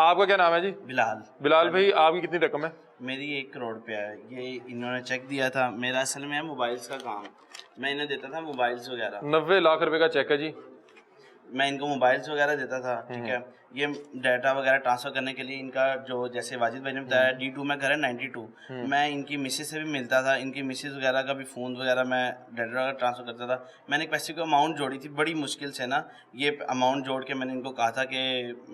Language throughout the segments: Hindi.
आपका क्या नाम है जी? बिलाल। बिलाल भाई, आपकी कितनी रकम है? मेरी 1 करोड़ रुपया है। ये इन्होंने चेक दिया था। मेरा असल में मोबाइल्स का काम, मैं इन्हें देता था मोबाइल्स वगैरह। 90 लाख रुपए का चेक है जी। मैं इनको मोबाइल्स वगैरह देता था, ठीक है। ये डाटा वगैरह ट्रांसफ़र करने के लिए इनका जो, जैसे वाजिद भाई ने बताया, D2 में घर है 92। मैं इनकी मिसेज से भी मिलता था, इनकी मिसेज वगैरह का भी फ़ोन वगैरह मैं डाटा वगैरह ट्रांसफ़र करता था। मैंने एक पैसे को अमाउंट जोड़ी थी बड़ी मुश्किल से ना, ये अमाउंट जोड़ के मैंने इनको कहा था कि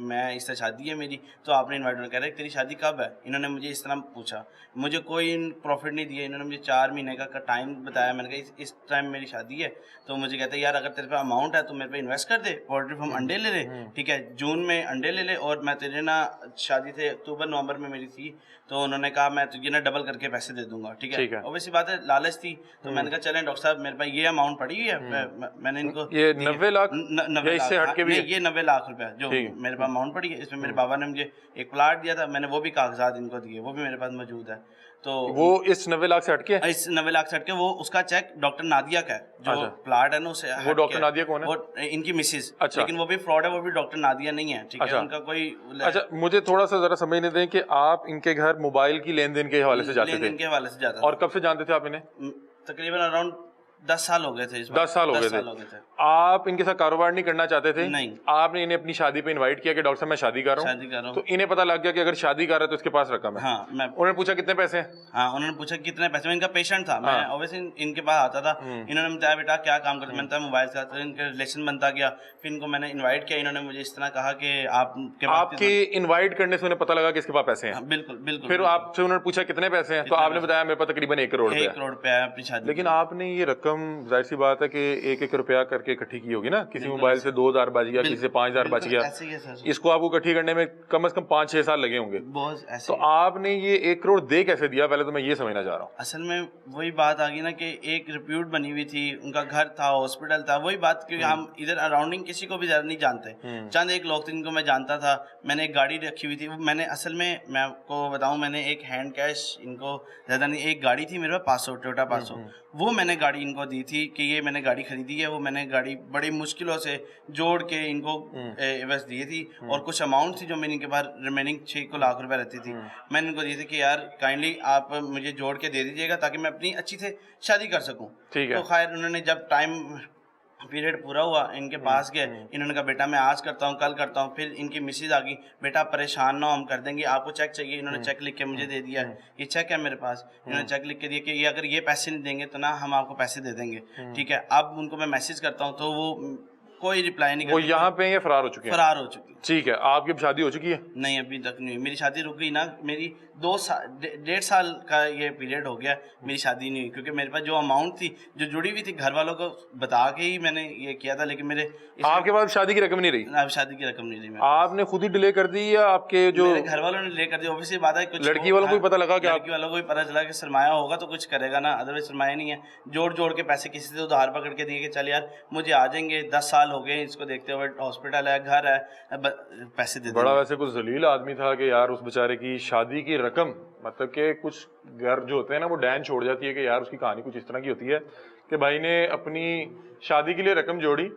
मैं इससे शादी है मेरी, तो आपने इन्वाइट कह रहे तेरी शादी कब है। इन्होंने मुझे इस तरह पूछा, मुझे कोई प्रॉफिट नहीं दिया। इन्होंने मुझे 4 महीने का टाइम बताया। मैंने कहा इस टाइम मेरी शादी है। तो मुझे कहते हैं यार अगर तेरे पे अमाउंट है तो मेरे पे इन्वेस्ट कर दे, पोल्ट्री फार्म अंडे ले ले, ठीक है, जून में अंडे ले ले, और मैं तेरे ना, शादी थे अक्टूबर नवंबर में मेरी थी, तो उन्होंने कहा मैं तुझे ना डबल करके पैसे दे दूंगा, ठीक है। ऑब्वियसली बात है, लालच थी। तो मैंने कहा चलें डॉक्टर साहब मेरे पास ये अमाउंट पड़ी हुई है। मैंने इनको ये 90 लाख 90 इससे लाख, हटके भी ये 90 लाख रुपया जो मेरे पास अमाउंट पड़ी है, इसमें मेरे बाबा ने मुझे एक प्लाट दिया था, मैंने वो भी कागजात इनको दिए, वो भी मेरे पास मौजूद है। तो वो इस 90 लाख से हटके, इस 90 लाख से हटके वो उसका चेक डॉक्टर नादिया का है, जो प्लाट है ना उसे। वो डॉक्टर नादिया कौन है? वो इनकी मिसेज। अच्छा। लेकिन वो भी फ्रॉड है, वो भी डॉक्टर नादिया नहीं है, ठीक है। उनका कोई अच्छा, मुझे थोड़ा सा जरा समझने दें कि आप इनके घर मोबाइल की लेन देन के हवाले से जाते थे? लेन देन के हवाले से जाता था। और कब से जानते थे आप इन्हें? तकरीबन अराउंड 10 साल हो गए थे। 10 साल हो गए थे। आप इनके साथ कारोबार नहीं करना चाहते थे? नहीं। आपने इन्हें अपनी शादी पे इनवाइट किया कि डॉक्टर साहब मैं शादी कर रहा हूँ, तो इन्हें पता लग गया कि अगर शादी कर रहा है तो इसके पास रकम है। हाँ, उन्होंने पूछा कितने पैसे हैं? हाँ, उन्होंने पूछा कितने पैसे में। इनका पेशेंट था, मैं ऑब्वियसली इनके पास आता था। इन्होंने बताया बेटा क्या काम करते, मैंने बताया मोबाइल का, तो इनका रिलेशन बनता गया। फिर इनको मैंने इन्वाइट किया, इन्होंने मुझे इस तरह कहा कि आपके इन्वाइट करने से उन्हें पता लगा कि इसके पास पैसे हैं? बिल्कुल बिल्कुल। फिर आपसे उन्होंने पूछा कितने पैसे हैं, तो आपने बताया मेरे पास तकरीबन 1 करोड़ रुपया है अपनी शादी। लेकिन आपने ये रकम, जाहिर सी बात है कि 1-1 रुपया करके इकट्ठी की होगी ना, किसी मोबाइल से 2000 बच गया, किसी से 5000 बच गया, इसको आपको इकट्ठी करने में कम से कम 5-6 साल लगे होंगे। तो आपने ये 1 करोड़ दे कैसे दिया, पहले तो मैं ये समझना चाह रहा हूँ। असल में वही बात आ गई ना कि एक रिप्यूट बनी हुई थी, उनका घर था, हॉस्पिटल था, वही बात, क्योंकि हम इधर अराउंडिंग किसी को भी ज्यादा नहीं जानते, चंद एक लोग थे जिनको मैं जानता था। मैंने एक गाड़ी रखी हुई थी, मैंने असल में मैं आपको बताऊं, मैंने एक हैंड कैश इनको ज्यादा नहीं, एक गाड़ी थी मेरे पास 500, टोयोटा 500, वो मैंने गाड़ी इनको दी थी कि ये मैंने गाड़ी खरीदी है। वो मैंने गाड़ी बड़ी मुश्किलों से जोड़ के इनको बस दी थी, और कुछ अमाउंट थी जो मैंने इनके पास रिमेनिंग 6 लाख रुपए रहती थी, मैंने इनको दी थी कि यार काइंडली आप मुझे जोड़ के दे दीजिएगा ताकि मैं अपनी अच्छी से शादी कर सकूं। तो खैर उन्होंने जब टाइम पीरियड पूरा हुआ, इनके पास गए, इन्होंने कहा बेटा मैं आज करता हूँ, कल करता हूँ। फिर इनकी मिसेज आ गई, बेटा परेशान ना हो, हम कर देंगे, आपको चेक चाहिए। इन्होंने चेक लिख के मुझे दे दिया, ये चेक है मेरे पास। इन्होंने चेक लिख के दिया कि ये अगर ये पैसे नहीं देंगे तो ना हम आपको पैसे दे देंगे, ठीक है। अब उनको मैं मैसेज करता हूँ तो वो कोई रिप्लाई नहीं करते। वो यहाँ पे ये फरार हो चुके हैं? फरार हो चुकी। ठीक है, आपकी शादी हो चुकी है? नहीं, अभी तक नहीं हुई। मेरी शादी रुक गई ना, मेरी 1.5 साल का ये पीरियड हो गया, मेरी शादी नहीं हुई, क्योंकि मेरे पास जो अमाउंट थी जो जुड़ी हुई थी, घर वालों को बता के ही मैंने ये किया था, लेकिन मेरे आपके पास शादी की रकम नहीं रही? अब शादी की रकम नहीं रही। आपने खुद ही डिले कर दी या आपके जो घर वालों ने डिले कर दी? ऑब्वियसली बात है, कुछ लड़की वालों को भी पता लगा कि लड़की वालों को भी पता चला कि सरमाया होगा तो कुछ करेगा ना, अदरवाइज सरमाया नहीं है। जोड़ जोड़ के पैसे किसी से उधार पकड़ के दिए कि चल यार मुझे आ जाएंगे, 10 साल हो गए इसको देखते हुए, हॉस्पिटल है, घर है, पैसे दे। बड़ा वैसे कुछ जलील आदमी था कि यार उस बेचारे की शादी की रकम, मतलब कि कुछ घर जो होते हैं ना वो डैन छोड़ जाती है कि यार उसकी कहानी कुछ इस तरह की होती है कि भाई ने अपनी शादी के लिए रकम जोड़ी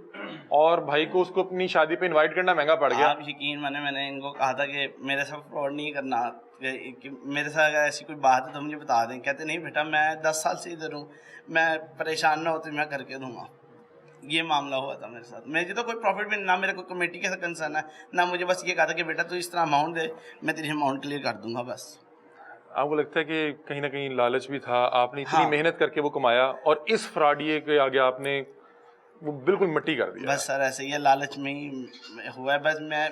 और भाई को उसको अपनी शादी पे इनवाइट करना महंगा पड़ गया। आप यकीन माने, मैंने इनको कहा था कि मेरे साथ फ्रॉड नहीं करना, कि मेरे साथ अगर ऐसी कोई बात है तो मुझे बता दें। कहते नहीं बेटा मैं 10 साल से इधर हूँ, मैं परेशान ना होती मैं करके दूंगा। ये मामला हुआ था मेरे साथ। मुझे तो कोई प्रॉफिट भी ना, मेरे को कमेटी का कंसर्न है ना, मुझे बस ये कहा था कि बेटा तू इस तरह अमाउंट दे, मैं तेरी अमाउंट क्लियर कर दूंगा बस। आपको लगता है कि कहीं ना कहीं लालच भी था? आपने इतनी मेहनत करके वो कमाया और इस फ्रॉडिये के आगे आपने वो बिल्कुल मिट्टी कर दिया। बस सर ऐसे ही लालच में ही हुआ है। बस मैं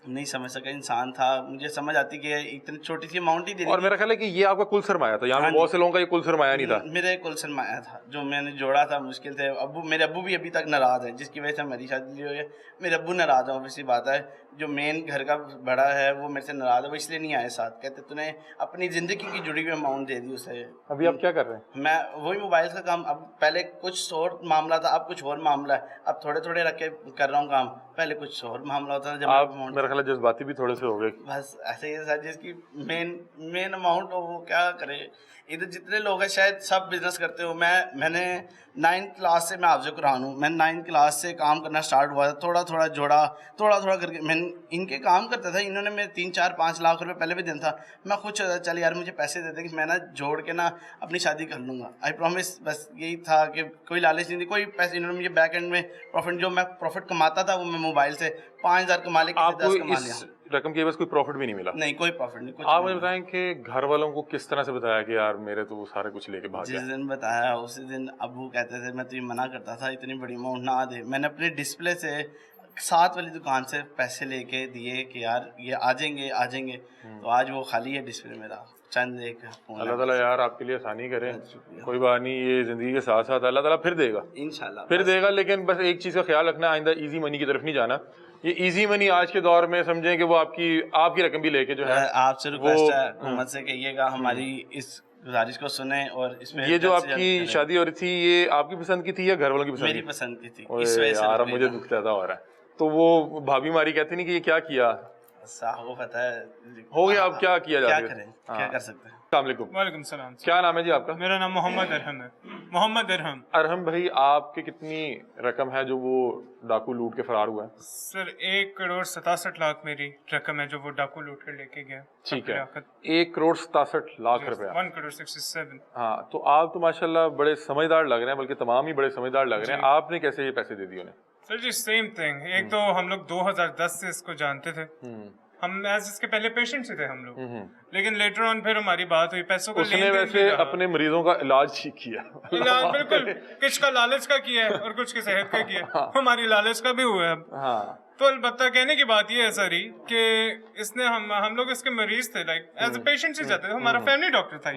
नहीं समझ सका, इंसान था, मुझे समझ आती कि इतनी छोटी सी अमाउंट ही देनी। और मेरा ख्याल है कि ये आपका कुल सरमाया था, यहाँ बहुत से लोगों का ये कुल सरमाया नहीं था। मेरा कुल सरमाया था जो मैंने जोड़ा था, मुश्किल थे। मेरे अब्बू भी अभी तक नाराज है, जिसकी वजह से हमारी शादी हुई है। मेरे अब्बू नाराज है, ऑब्वियसली बात है, जो मेन घर का बड़ा है वो मेरे से नाराज है, वो इसलिए नहीं आए साथ। कहते तूने अपनी जिंदगी की जुड़ी हुई अमाउंट दे दी उसे। अभी आप क्या कर रहे हैं? मैं वही मोबाइल का काम, अब पहले कुछ और मामला था, अब कुछ और मामला है। अब थोड़े थोड़े रख के कर रहा हूँ काम, पहले कुछ और मामला होता था। जब आप मेरा ख्याल है जज्बाती भी थोड़े से हो गए। बस ऐसे ही है सर, जिसकी मेन अमाउंट हो वो क्या करे। इधर जितने लोग हैं शायद सब बिजनेस करते हो। मैंने 9th क्लास से मैं हाफिज़ कुरान हूँ। मैं 9th क्लास से काम करना स्टार्ट हुआ था, थोड़ा थोड़ा जोड़ा, थोड़ा थोड़ा करके मैं इनके काम करता था। इन्होंने मेरे 3-4-5 लाख रुपए पहले भी देना था। मैं खुश होता, चल यार मुझे पैसे देते कि मैं ना जोड़ के ना अपनी शादी कर लूँगा, आई प्रॉमिस। बस यही था कि कोई लालच नहीं थी, कोई पैसे। इन्होंने मुझे बैक एंड में प्रॉफिट, जो मैं प्रॉफिट कमाता था वो मैं मोबाइल से 5,000 कमा ले, किसी 10 कमा लिया। इस रकम के बस कोई प्रॉफिट भी नहीं मिला? नहीं, कोई प्रॉफिट नहीं, कुछ आप नहीं मुझे बताएं कि घर वालों को किस तरह से बताया कि यार मेरे तो वो सारे कुछ लेके भाग जिस गया? दिन बताया उसी दिन अबू कहते थे, मैं तुझे मना करता था इतनी बड़ी अमाउंट ना दे। मैंने अपने डिस्प्ले से साथ वाली दुकान से पैसे लेके दिए कि यार ये आ जाएंगे। तो आज वो खाली है डिस्प्ले मेरा, चंद एक अल्लाह ताला यार आपके लिए आसानी करे। कोई बात नहीं, ये जिंदगी के साथ साथ अल्लाह ताला फिर देगा, इंशाल्लाह फिर देगा। लेकिन बस एक चीज़ का ख्याल रखना, आइंदा इजी मनी की तरफ नहीं जाना। ये इजी मनी आज के दौर में समझें कि वो आपकी रकम भी लेके जो है, आपसे रिक्वेस्ट है हुकूमत से कहिएगा हमारी इस गुजारिश को सुने। और इसमें ये जो आपकी शादी हो रही थी ये आपकी पसंद की थी या घर वालों की पसंद? मेरी पसंद की थी। ओए इस वजह से यार मुझे दुख ज्यादा हो रहा है। तो वो भाभी मारी कहती नहीं कि ये क्या किया, साहब को पता है हो गया, अब क्या किया क्या जाए? करें, क्या कर सकते हैं। वालेकुम सलाम। क्या नाम है जी आपका? मेरा नाम मोहम्मद अरहम है। मोहम्मद अरहम। अरहम भाई, आपकी कितनी रकम है जो वो डाकू लूट के फरार हुआ है? सर 1,67,00,000 मेरी रकम है जो वो डाकू लूट कर लेके गया। ठीक है, 1,67,00,000 रुपया। 1,67,00,000। हाँ, तो आप तो माशाल्लाह बड़े समझदार लग रहे हैं, बल्कि तमाम ही बड़े समझदार लग रहे हैं। आपने कैसे ये पैसे दे दिए उन्हें? सर जी सेम थिंग। एक तो हम लोग 2010 से इसको जानते थे, हम एज इसके पहले पेशेंट से थे हम लोग, लेकिन लेटर ऑन फिर हमारी बात हुई, पैसों का उसने वैसे अपने मरीजों का इलाज ठीक किया। इलाज बिल्कुल, कुछ का लालच का किया है और कुछ की सेहत का किया है। हमारी लालच का भी हुआ है अब। हाँ, तो अलबत्ता कहने की बात ये है सारी कि इसने हम लोग इसके मरीज थे, लाइक एज ए पेशेंट से जाते थे। हमारा फैमिली डॉक्टर था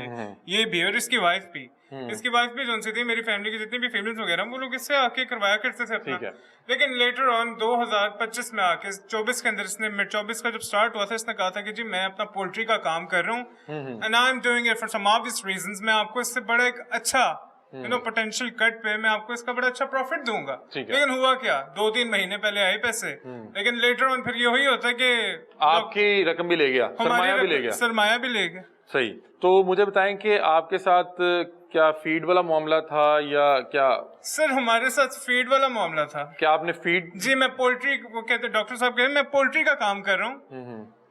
ये भी, और इसकी वाइफ भी। इसकी वाइफ भी जो थी, मेरी फैमिली की जितनी भी फीमेल्स वगैरह वो लोग इससे आके करवाया करते थे अपना। लेकिन लेटर ऑन 2025 में आके 24 के अंदर इसने, मिड 24 का जब स्टार्ट हुआ था, इसने कहा था कि जी मैं अपना पोल्ट्री का काम कर रहा हूँ and I am doing it for some obvious reasons. मैं आपको इससे बड़ा एक अच्छा पोटेंशियल कट पे मैं आपको इसका बड़ा अच्छा प्रॉफिट दूंगा। लेकिन हुआ क्या, 2-3 महीने पहले आए पैसे, लेकिन लेटर ऑन फिर ये वही होता है कि आपकी रकम भी ले गया, सरमाया भी ले गया। सरमाया भी ले गया। सही। तो मुझे बताएं कि आपके साथ क्या फीड वाला मामला था या क्या? सर हमारे साथ फीड वाला मामला था। क्या आपने फीड? जी मैं पोल्ट्री, वो कहते डॉक्टर साहब कहते मैं पोल्ट्री का काम कर रहा हूँ,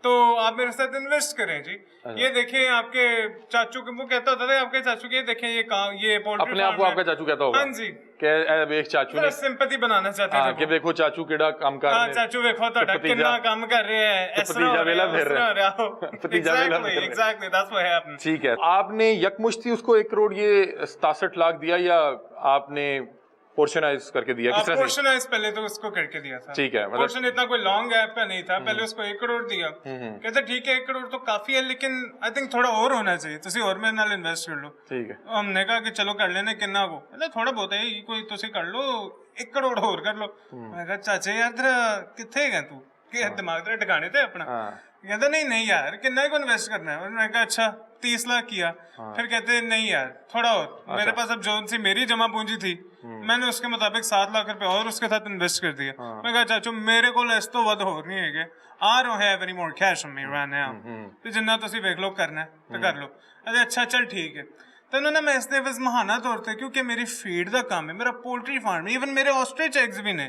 तो आप मेरे साथ इन्वेस्ट करें जी। ये देखें आपके चाचू के, वो कहता था आपके चाचू के, देखें ये काम, ये पोल्ट्री अपने आप को आपका चाचू कहता होगा? हाँ जी। एक चाचू ने सिंपैथी बनाना चाहते थे कि देखो चाचू केड़ा काम कर रहे हैं। चाचू देखो ਤੁਹਾਡਾ ਕਿੰਨਾ ਕੰਮ ਕਰ ਰਿਹਾ ਹੈ, ਇਸ भतीजा वेला फिर रहा है। भतीजा वेला फिर रहा है। Exactly that's what happened. ठीक है, आपने यकमुश्ती उसको 1 करोड़ ये 67 लाख दिया या आपने पोर्शनाइज करके दिया? किस तरह से? पोर्शनाइज पहले तो उसको करके दिया था। ठीक है, मतलब पोर्शन इतना कोई लॉन्ग गैप का नहीं था। पहले उसको 1 करोड़ दिया। कहते ठीक है 1 करोड़ तो काफी है, लेकिन आई थिंक थोड़ा और होना चाहिए, तुसी और मेरे नाल इन्वेस्ट कर लो। ठीक है, हमने कहा कि चलो कर लेने किन्ना को, मतलब थोड़ा बहुत है कोई तुसी कर लो, 1 करोड़ और कर लो। मैं कहा चाचे यार तेरा किथे गया तू, कि दिमाग तेरा ठिकाने ते अपना? कहता नहीं यार कितना को इन्वेस्ट करना है। मैंने कहा अच्छा 30 लाख किया। फिर कहते नहीं यार थोड़ा और। मेरे पास अब जो सी मेरी जमा पूंजी थी मैंने उसके मुताबिक 7 लाख रुपए और उसके साथ इन्वेस्ट कर दिया। मैं कहा चाचू मेरे को इस तो वध हो नहीं है, I don't have any more cash on me right now, तो जिन्ना तुसी वेख लो करना है तो कर लो। अरे अच्छा चल ठीक है। ਤੈਨੂੰ ਨਾ ਮੈਂ ਇਸ ਦੇ ਵਿੱਚ ਮਹਾਨਾ ਤੌਰ ਤੇ, ਕਿਉਂਕਿ ਮੇਰੀ ਫੀਡ ਦਾ ਕੰਮ ਹੈ, ਮੇਰਾ पोल्ट्री फार्म, इवन मेरे ऑस्ट्रिच एग्स भी ने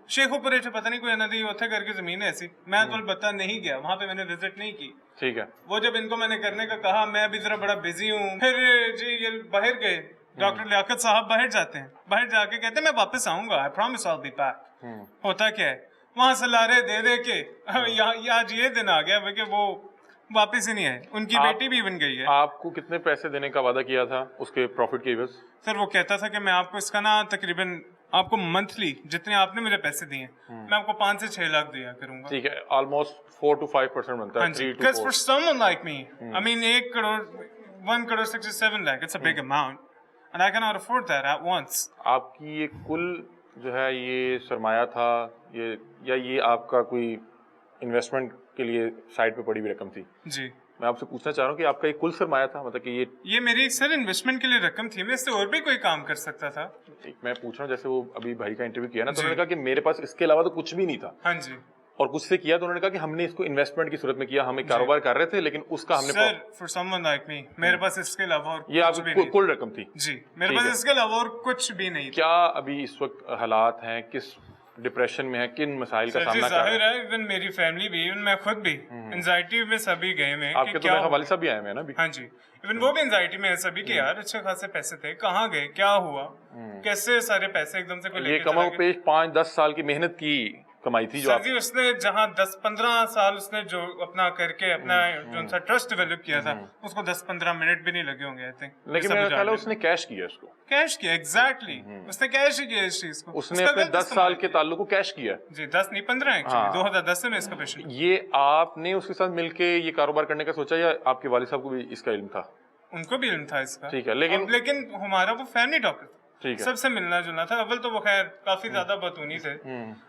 शेखुपुरे से, पता नहीं कोई नदी उत्थे करके जमीन है ऐसी। मैं तो अलबत्ता नहीं गया वहां पे, मैंने विजिट नहीं की। ठीक है, वो जब इनको मैंने करने का कहा, मैं अभी जरा बड़ा बिजी हूँ, फिर जी ये बाहर गए, डॉक्टर लियाकत साहब बाहर जाते हैं, बाहर जाके कहते हैं मैं वापस आऊंगा, I promise I will be back. होता क्या है वहां से लारे दे के आज ये दिन आ गया कि वो वापस ही नहीं आए, उनकी बेटी भी बन गई है। आपको कितने पैसे देने का वादा किया था उसके प्रॉफिट के एवज? सर वो कहता था कि मैं आपको इसका ना तकरीबन आपको मंथली जितने आपने मुझे पैसे दिए मैं आपको 5 से 6 लाख दिया करूंगा। ठीक है, ऑलमोस्ट 4 to 5% बनता है। Because for someone like me, I mean 1 crore 67 lakh, it's a big amount and I cannot afford that at once. आपकी ये कुल जो है ये सरमाया था ये, या ये आपका कोई इन्वेस्टमेंट के लिए साइड पे पड़ी हुई रकम थी? जी मैं आपसे पूछना चाह रहा हूँ कि आपका ये कुल सरमाया था, मतलब कि ये मेरी सर इन्वेस्टमेंट के लिए रकम थी, मैं इससे और भी कोई काम कर सकता था। मैं पूछ रहा हूँ जैसे वो अभी भाई का इंटरव्यू किया ना, तो उन्होंने कहा कि मेरे पास इसके अलावा तो कुछ भी नहीं था। हाँ जी, और कुछ से किया तो उन्होंने कहा कि हमने इसको इन्वेस्टमेंट की सूरत में किया, हम एक कारोबार कर रहे थे लेकिन उसका हमने sir for someone like me मेरे पास इसके अलावा और ये कुछ भी आपकी नहीं कुल रकम थी। जी मेरे पास इसके अलावा और कुछ भी नहीं था। क्या अभी इस वक्त हालात हैं, किस डिप्रेशन में है, किन मसाइल का सर जी सामना कर रहे जाहिर हैं? है इवन मेरी फैमिली भी इवन मैं खुद भी एंजाइटी में सभी गए हुए हैं आपके कि तो क्या मेरे वालिद साहब भी आए हुए हैं ना अभी। हाँ जी इवन वो भी एंजाइटी में है सभी के यार अच्छे खासे पैसे थे, कहाँ गए, क्या हुआ, कैसे सारे पैसे एकदम से कोई ये लेके कमर चला गया। पेश 5-10 साल की मेहनत की कमाई थी जो सर आप जी उसने जहाँ 10-15 साल उसने जो अपना करके अपना जो सा ट्रस्ट डेवलप किया था उसको 10-15 मिनट भी नहीं लगे होंगे आई थिंक। लेकिन मेरा ख्याल है उसने कैश किया इसको, कैश किया एग्जैक्टली उसने कैश ही किया इस चीज को। उसने उसका अपने गलत 10 इस्तेमाल साल के ताल्लुक को कैश किया। जी 10 नहीं 15 एक्चुअली 2010 से मैं इसका पेशेंट। ये आपने उसके साथ मिलके ये कारोबार करने का सोचा या आपके वालिद साहब को भी इसका इल्म था? उनको भी इल्म था इसका। ठीक है, लेकिन हमारा वो फैमिली डॉक्टर ठीक है, सबसे मिलना जुलना था। अव्वल तो वो खैर काफी ज्यादा बतूनी थे।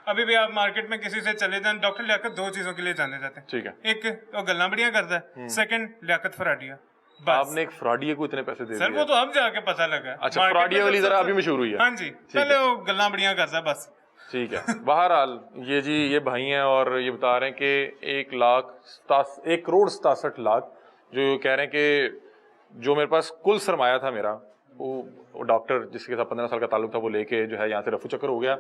अभी भी आप मार्केट में किसी से चले जाएं डॉक्टर लियाकत दो चीजों के लिए जाने जाते हैं। ठीक है। एक वो गल्ला बढ़िया करता है, सेकंड लियाकत फराडिया। बस आपने एक फ्रॉडिये को इतने पैसे दे सर दिए? वो तो अब जाके पता लगा। अच्छा, मार्केट में फ्रॉडिये वाली सबसे- जरा अभी मशहूर हुई है। हाँ जी पहले वो गल्ला बढ़िया करता है बस। ठीक है। बहरहाल ये जी ये भाई हैं और ये बता रहे हैं कि 1,67,00,000 जो कह रहे हैं कि जो मेरे पास कुल सरमाया था मेरा वो डॉक्टर जिसके साथ 15 साल का ताल्लुक था वो लेके जो है यहाँ से रफू चक्कर हो गया।